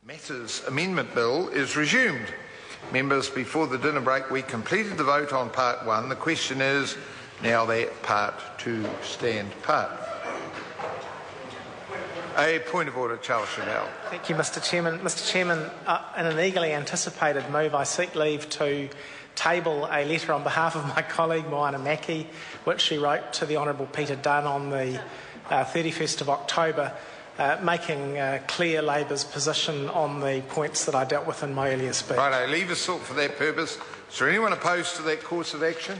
Matters Amendment Bill is resumed. Members, before the dinner break we completed the vote on Part 1. The question is now that Part 2 stand part. A point of order, Charles Chanel. Thank you, Mr Chairman. Mr Chairman, in an eagerly anticipated move, I seek leave to table a letter on behalf of my colleague Moana Mackie, which she wrote to the Honourable Peter Dunn on the 31st of October, making clear Labour's position on the points that I dealt with in my earlier speech. Right, leave is sought for that purpose. Is there anyone opposed to that course of action?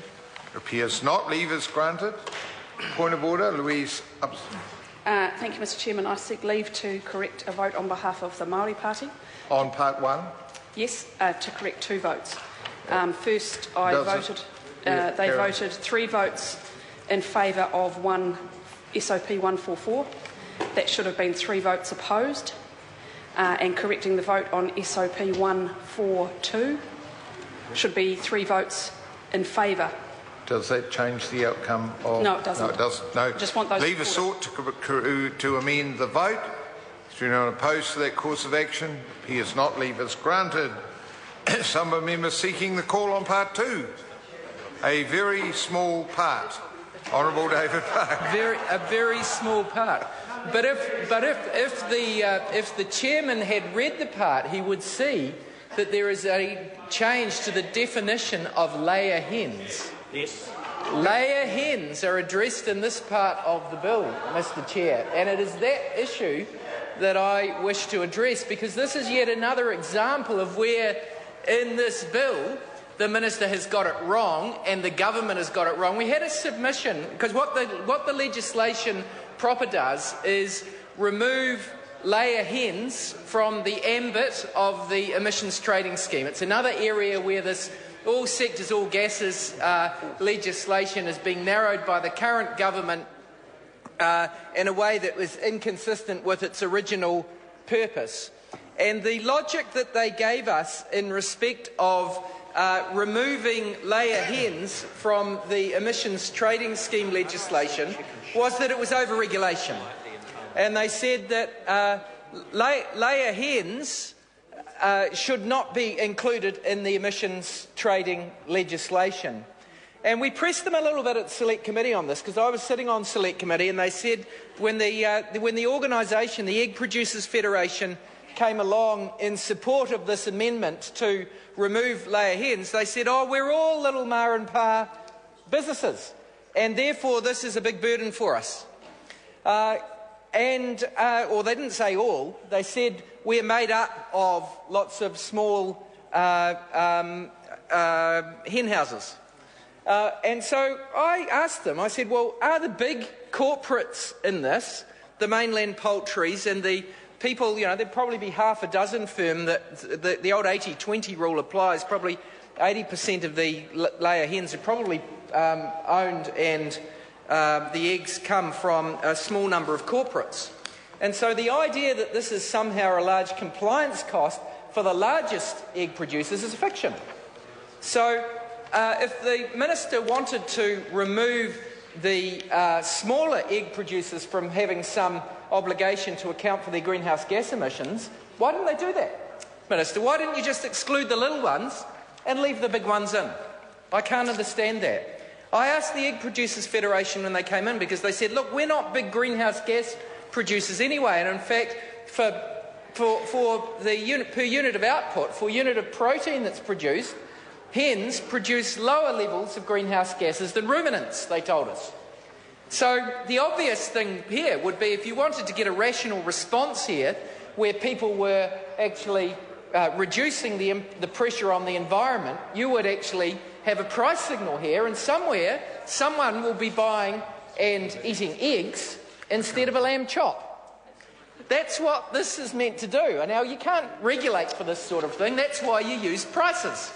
It appears not. Leave is granted. Point of order, Louise Upson. Thank you, Mr Chairman. I seek leave to correct a vote on behalf of the Māori Party. On Part 1? Yes, to correct two votes. First, they voted 3 votes in favour of SOP 144. That should have been 3 votes opposed. And correcting the vote on SOP 142 should be 3 votes in favour. Does that change the outcome of... No, it doesn't. No, it doesn't. No. Just want those leave is sought to amend the vote. Is there anyone opposed to that course of action? Appears not. Leave is granted. Some members seeking the call on Part 2. A very small part. Honourable David Park. A very small part. But if the chairman had read the part, he would see that there is a change to the definition of layer hens. Yes. Layer hens are addressed in this part of the bill, Mr Chair, and it is that issue that I wish to address, because this is yet another example of where in this bill the Minister has got it wrong and the government has got it wrong. We had a submission, because what the legislation proper does is remove layer hens from the ambit of the emissions trading scheme. It's another area where this all sectors, all gases legislation is being narrowed by the current government in a way that was inconsistent with its original purpose. And the logic that they gave us in respect of removing layer hens from the emissions trading scheme legislation was that it was over-regulation. And they said that layer hens should not be included in the emissions trading legislation. And we pressed them a little bit at Select Committee on this, because I was sitting on Select Committee, and they said when the organisation, the Egg Producers Federation, came along in support of this amendment to remove layer hens, they said, oh, we're all little ma and pa businesses, and therefore this is a big burden for us. Or they didn't say all, they said we're made up of lots of small hen houses. And so I asked them, I said, well, are the big corporates in this, the mainland poultries and the people, there'd probably be half a dozen firm that the old 80-20 rule applies, probably 80% of the layer hens are probably owned and the eggs come from a small number of corporates. And so the idea that this is somehow a large compliance cost for the largest egg producers is a fiction. So if the Minister wanted to remove the smaller egg producers from having some obligation to account for their greenhouse gas emissions, why didn't they do that? Minister, why didn't you just exclude the little ones and leave the big ones in? I can't understand that. I asked the Egg Producers Federation when they came in, because they said, look, we're not big greenhouse gas producers anyway, and in fact, for the unit per unit of output, for unit of protein that's produced, hens produce lower levels of greenhouse gases than ruminants, they told us. So the obvious thing here would be, if you wanted to get a rational response here, where people were actually reducing the pressure on the environment, you would actually have a price signal here, and somewhere someone will be buying and eating eggs instead of a lamb chop. That's what this is meant to do. And now you can't regulate for this sort of thing. That's why you use prices.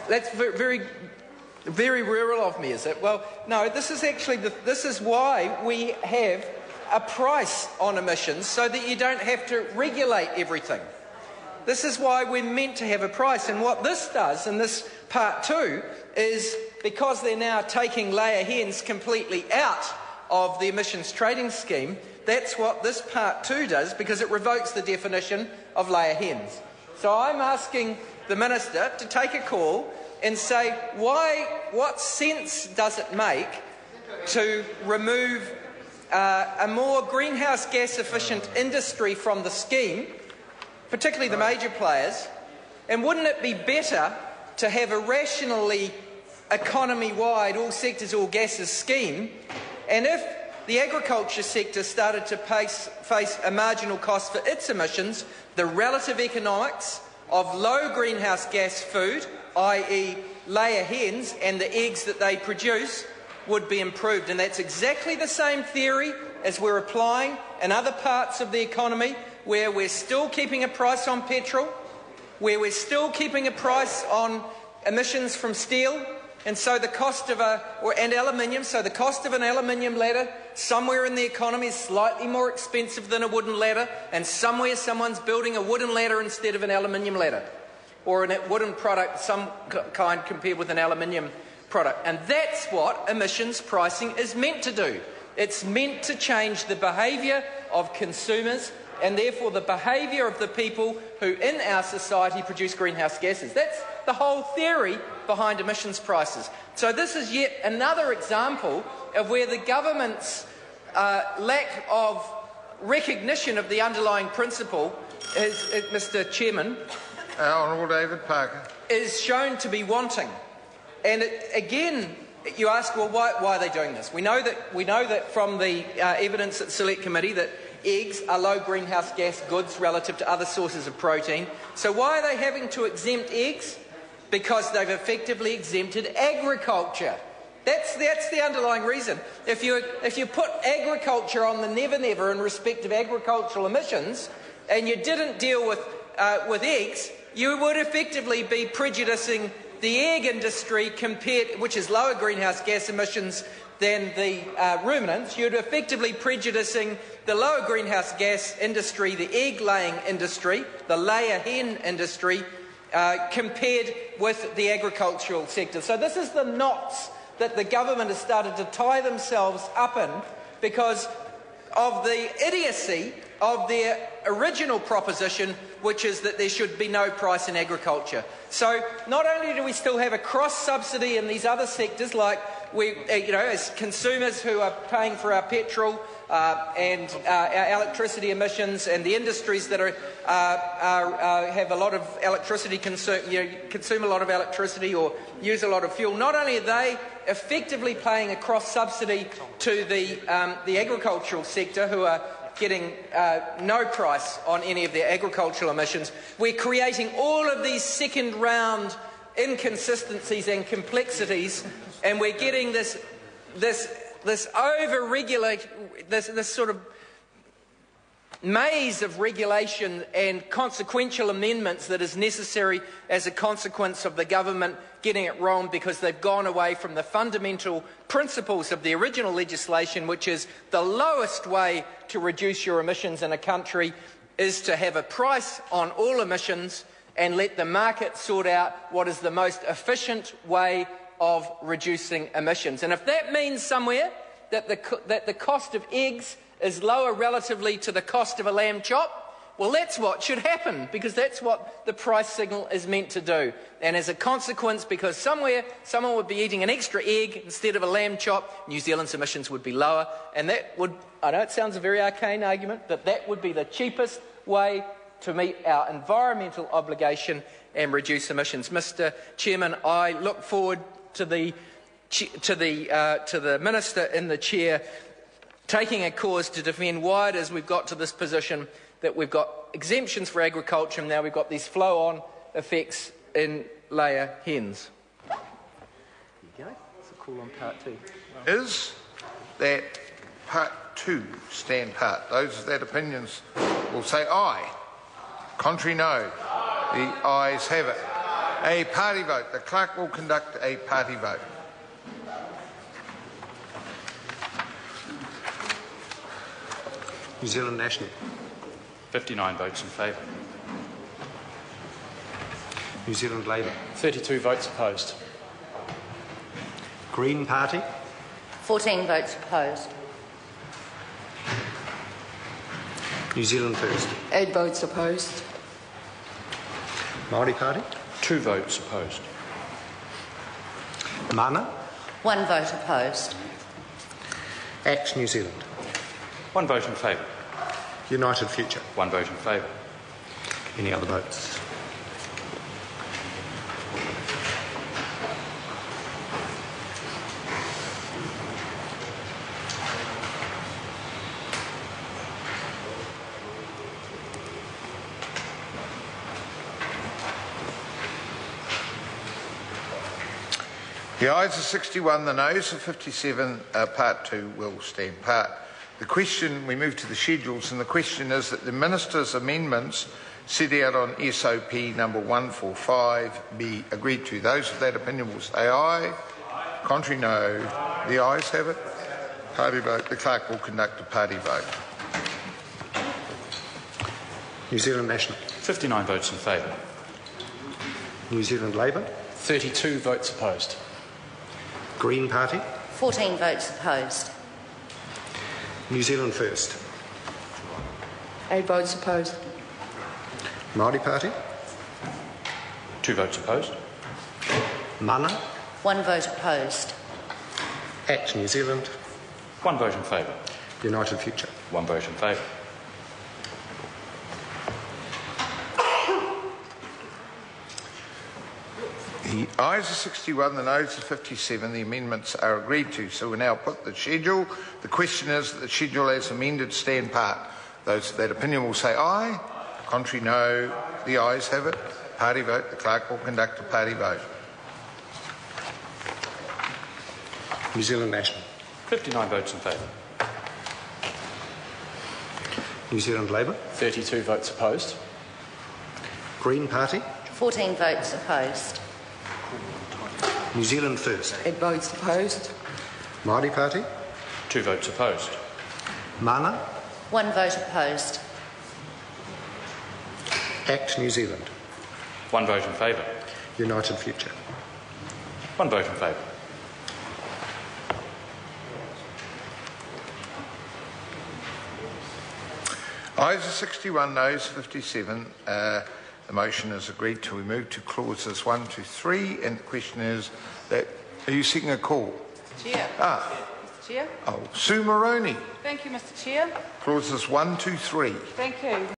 That's very, very rural of me, is it? Well, no, this is actually this is why we have a price on emissions, so that you don't have to regulate everything. This is why we're meant to have a price. And what this does in this Part 2 is, because they're now taking layer hens completely out of the emissions trading scheme, that's what this Part 2 does, because it revokes the definition of layer hens. So I'm asking the Minister to take a call and say, what sense does it make to remove a more greenhouse gas efficient industry from the scheme, particularly the major players, and wouldn't it be better to have a rationally economy-wide all sectors all gases scheme, and if the agriculture sector started to face a marginal cost for its emissions, the relative economics of low greenhouse gas food, i.e. layer hens, and the eggs that they produce would be improved. And that's exactly the same theory as we're applying in other parts of the economy, where we're still keeping a price on petrol, where we're still keeping a price on emissions from steel, and so the cost of aluminium, so the cost of an aluminium ladder somewhere in the economy is slightly more expensive than a wooden ladder, and somewhere someone's building a wooden ladder instead of an aluminium ladder, or a wooden product some kind compared with an aluminium product. And that's what emissions pricing is meant to do. It's meant to change the behaviour of consumers, and therefore the behaviour of the people who in our society produce greenhouse gases. That's the whole theory behind emissions prices. So this is yet another example of where the government's lack of recognition of the underlying principle, Mr. Chairman, Honourable David Parker, is shown to be wanting. And again, you ask, well, why are they doing this? We know that from the evidence at Select Committee that eggs are low greenhouse gas goods relative to other sources of protein. So why are they having to exempt eggs? Because they've effectively exempted agriculture. That's the underlying reason. If you put agriculture on the never in respect of agricultural emissions, and you didn't deal with eggs, you would effectively be prejudicing the egg industry, which is lower greenhouse gas emissions than the ruminants. You'd effectively prejudicing the lower greenhouse gas industry, the egg-laying industry, the layer hen industry, compared with the agricultural sector. So this is the knots that the government has started to tie themselves up in because of the idiocy of their original proposition, which is that there should be no price in agriculture. So not only do we still have a cross-subsidy in these other sectors, like we, as consumers who are paying for our petrol and our electricity emissions, and the industries that have a lot of electricity consume a lot of electricity or use a lot of fuel. Not only are they effectively paying a cross-subsidy to the agricultural sector, who are getting no price on any of their agricultural emissions, we're creating all of these second-round inconsistencies and complexities, and we're getting this over-regulate, this sort of maze of regulation and consequential amendments that is necessary as a consequence of the government getting it wrong because they've gone away from the fundamental principles of the original legislation, which is the lowest way to reduce your emissions in a country is to have a price on all emissions and let the market sort out what is the most efficient way of reducing emissions. And if that means somewhere that the cost of eggs is lower relatively to the cost of a lamb chop, well, that's what should happen, because that's what the price signal is meant to do. And as a consequence, because somewhere someone would be eating an extra egg instead of a lamb chop, New Zealand's emissions would be lower. And that would, I know it sounds a very arcane argument, but that would be the cheapest way to meet our environmental obligation and reduce emissions. Mr. Chairman, I look forward to the Minister in the chair taking a cause to defend why it is we've got to this position that we've got exemptions for agriculture and now we've got these flow-on effects in layer hens. There you go. That's a call on part 2. Is that part 2 stand part? Those of that opinions will say aye. Contrary, no. The ayes have it. A party vote. The clerk will conduct a party vote. New Zealand National. 59 votes in favour. New Zealand Labour. 32 votes opposed. Green Party. 14 votes opposed. New Zealand First. 8 votes opposed. Māori Party. 2 votes opposed. Mana. 1 vote opposed. ACT New Zealand. 1 vote in favour. United Future. 1 vote in favour. Any other votes? The ayes are 61, the noes are 57. Part 2 will stand part. The question, we move to the schedules, and the question is that the Minister's amendments set out on SOP number 145 be agreed to. Those of that opinion will say aye. Contrary, no. The ayes have it. Party vote. The clerk will conduct a party vote. New Zealand National. 59 votes in favour. New Zealand Labour. 32 votes opposed. Green Party. 14 votes opposed. New Zealand First. 8 votes opposed. Māori Party. 2 votes opposed. Mana. 1 vote opposed. ACT New Zealand. 1 vote in favour. United Future. 1 vote in favour. The ayes are 61, the noes are 57. The amendments are agreed to. So we now put the schedule. The question is that the schedule as amended stand part. Those of that opinion will say aye. Contrary, no. The ayes have it. Party vote. The clerk will conduct a party vote. New Zealand National. 59 votes in favour. New Zealand Labour. 32 votes opposed. Green Party. 14 votes opposed. New Zealand First. 8 votes opposed. Māori Party. 2 votes opposed. Mana. 1 vote opposed. ACT New Zealand. 1 vote in favour. United Future. 1 vote in favour. Ayes are 61, noes 57. The motion is agreed to. We move to clauses 1 to 3, and the question is that, are you seeking a call? Chair. Mr. Chair. Oh, Sue Moroney. Thank you, Mr. Chair. Clauses 1 to 3. Thank you.